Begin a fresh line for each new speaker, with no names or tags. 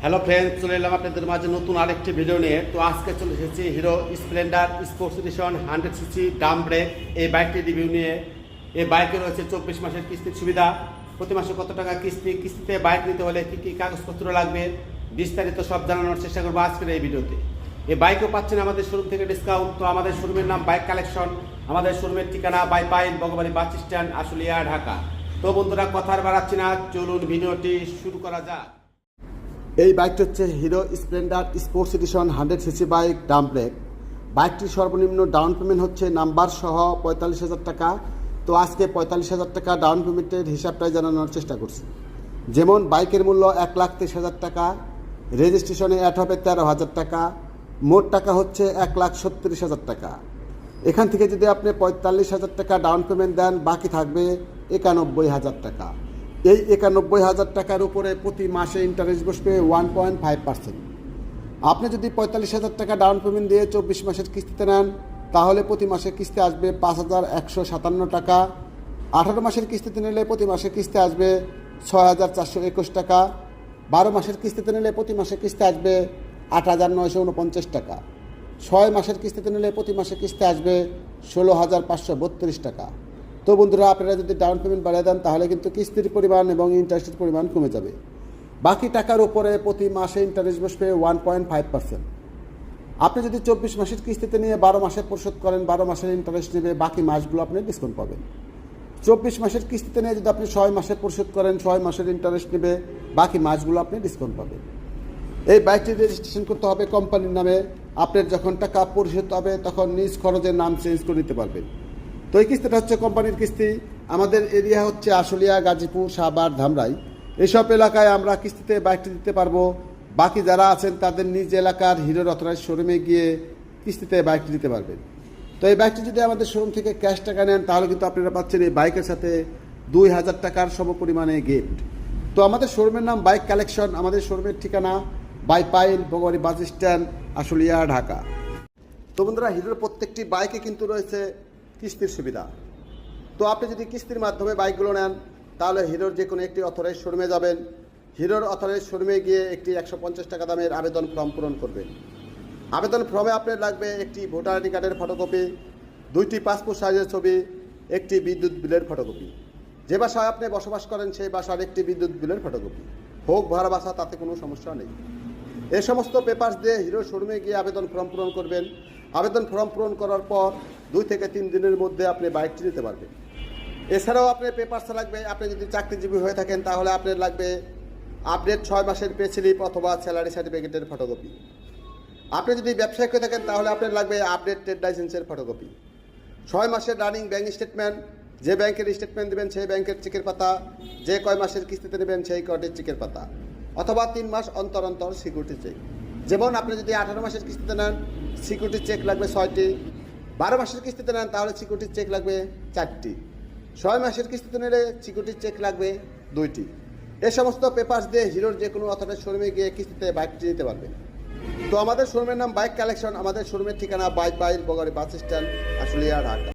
Hello friends, চলে এলাম আপনাদের মাঝে নতুন আরেকটি ভিডিও নিয়ে। তো আজকে চলে এসেছি hero Splendor sports edition 100cc Dam break এই বাইকটি রিভিউ নিয়ে। এই বাইকে রয়েছে 24 মাসের কিস্তির সুবিধা। প্রতি মাসে কত টাকা কিস্তিতে বাইক নিতে হলে কী কী কাগজপত্র লাগবে বিস্তারিত সব জানানোর চেষ্টা করবো আজকের এই ভিডিওতে। এই বাইকও পাচ্ছেন আমাদের শোরুম থেকে ডিসকাউন্ট। তো আমাদের শোরুমের নাম বাইক কালেকশন। আমাদের শোরুমের ঠিকানা বাইপাইল বগবাড়ি বাস স্ট্যান্ড, আশুলিয়া, ঢাকা। তো বন্ধুরা, কথা আর বাড়াচ্ছি না, চলুন ভিডিওটি শুরু করা যাক। এই বাইকটি হচ্ছে hero Splendor sports edition 100cc bike Dam break. বাইকটির সর্বনিম্ন ডাউন পেমেন্ট হচ্ছে নাম্বার সহ 45,000 টাকা। তো আজকে 45,000 টাকা ডাউন পেমেন্টের হিসাবটাই জানানোর চেষ্টা করছি। যেমন বাইকের মূল্য 1,30,000 টাকা, রেজিস্ট্রেশনে অ্যাড হবে 13,000 টাকা, মোট টাকা হচ্ছে 1,37,000 টাকা। এখান থেকে যদি আপনি 45,000 টাকা ডাউন পেমেন্ট দেন, বাকি থাকবে 91,000 টাকা। এই 91,000 টাকার উপরে প্রতি মাসে ইন্টারেস্ট বসবে 1.5%। আপনি যদি 45,000 টাকা ডাউন পেমেন্ট দিয়ে 24 মাসের কিস্তিতে নেন, তাহলে প্রতি মাসে কিস্তি আসবে 5,157 টাকা। 18 মাসের কিস্তিতে নিলে প্রতি মাসে কিস্তি আসবে 6,421 টাকা। 12 মাসের কিস্তিতে নিলে প্রতি মাসে কিস্তি আসবে 8,949 টাকা। 6 মাসের কিস্তিতে নিলে প্রতি মাসে কিস্তি আসবে 16,532 টাকা। তো বন্ধুরা, আপনারা যদি ডাউন পেমেন্ট বাড়িয়ে দেন, তাহলে কিন্তু কিস্তির পরিমাণ এবং ইন্টারেস্টের পরিমাণ কমে যাবে। বাকি টাকার উপরে প্রতি মাসে ইন্টারেস্ট বসবে 1.5%। আপনি যদি 24 মাসের কিস্তিতে নিয়ে 12 মাসে পরিশোধ করেন, 12 মাসের ইন্টারেস্ট নেবে, বাকি মাসগুলো আপনি ডিসকাউন্ট পাবেন। 24 মাসের কিস্তিতে নিয়ে যদি আপনি 6 মাসে পরিশোধ করেন, 6 মাসের ইন্টারেস্ট নেবে, বাকি মাসগুলো আপনি ডিসকাউন্ট পাবেন। এই বাইকটি রেজিস্ট্রেশন করতে হবে কোম্পানির নামে। আপনার যখন টাকা পরিশোধ হবে, তখন নিজ খরচের নাম চেঞ্জ করে নিতে পারবেন। তো এই কিস্তিটা হচ্ছে কোম্পানির কিস্তি। আমাদের এরিয়া হচ্ছে আশুলিয়া, গাজীপুর, সাভার, ধামরাই। এইসব এলাকায় আমরা কিস্তিতে বাইকটি দিতে পারবো। বাকি যারা আছেন তাদের নিজ এলাকার হিরোর অথরাইজড শোরুমে গিয়ে কিস্তিতে বাইকটি দিতে পারবেন। তো এই বাইকটি যদি আমাদের শোরুম থেকে ক্যাশ টাকা নেন, তাহলে কিন্তু আপনারা পাচ্ছেন এই বাইকের সাথে 2,000 টাকার সমপরিমাণে গিফট। তো আমাদের শোরুমের নাম বাইক কালেকশন। আমাদের শোরুমের ঠিকানা বাইপাইল বগবাড়ি বাস স্ট্যান্ড, আশুলিয়া, ঢাকা। তো বন্ধুরা, হিরোর প্রত্যেকটি বাইকে কিন্তু রয়েছে কিস্তির সুবিধা। তো আপনি যদি কিস্তির মাধ্যমে বাইকগুলো নেন, তাহলে হিরোর যে কোনো একটি অথরাইজড শোরুমে যাবেন। হিরোর অথরাইজড শোরুমে গিয়ে একটি 150 টাকা দামের আবেদন ফর্ম পূরণ করবেন। আবেদন ফর্মে আপনার লাগবে একটি ভোটার আইডি কার্ডের ফটোকপি, 2টি পাসপোর্ট সাইজের ছবি, একটি বিদ্যুৎ বিলের ফটোকপি। যে বাসায় আপনি বসবাস করেন সেই বাসার একটি বিদ্যুৎ বিলের ফটোকপি হোক ভাড়া বাসা, তাতে কোনো সমস্যা নেই। এই সমস্ত পেপারস দিয়ে হিরোর শোরুমে গিয়ে আবেদন ফর্ম পূরণ করবেন। আবেদন ফর্ম পূরণ করার পর 2 থেকে 3 দিনের মধ্যে আপনি বাইকটি নিতে পারবেন। এছাড়াও আপনার পেপারস লাগবে, আপনি যদি চাকরিজীবী হয়ে থাকেন, তাহলে আপনার লাগবে আপডেট 6 মাসের পে স্লিপ অথবা স্যালারি সার্টিফিকেটের ফটোকপি। আপনি যদি ব্যবসায়িক হয়ে থাকেন, তাহলে আপনার লাগবে আপডেট ট্রেড লাইসেন্সের ফটোকপি। 6 মাসের রানিং ব্যাংক স্টেটমেন্ট, যে ব্যাংকের স্টেটমেন্ট দেবেন সেই ব্যাংকের চেকের পাতা, যে কয় মাসের কিস্তিতে নেবেন সেই কয়টির চেকের পাতা, অথবা 3 মাস অন্তর অন্তর সিকিউরিটি চেক। যেমন আপনি যদি 18 মাসের কিস্তিতে নেন, সিকিউরিটি চেক লাগবে 6টি। 12 মাসের কিস্তিতে নেন, তাহলে সিকিউরিটি চেক লাগবে 4টি। 6 মাসের কিস্তিতে নিলে সিকিউরিটি চেক লাগবে 2টি। এই সমস্ত পেপারস দিয়ে হিরোর যে কোনো অথরাইজড শোরুমে গিয়ে কিস্তিতে বাইকটি নিতে পারবেন। তো আমাদের শোরুমের নাম বাইক কালেকশন। আমাদের শোরুমের ঠিকানা বাইপাইল বগবাড়ি বাস স্ট্যান্ড, আশুলিয়া, ঢাকা।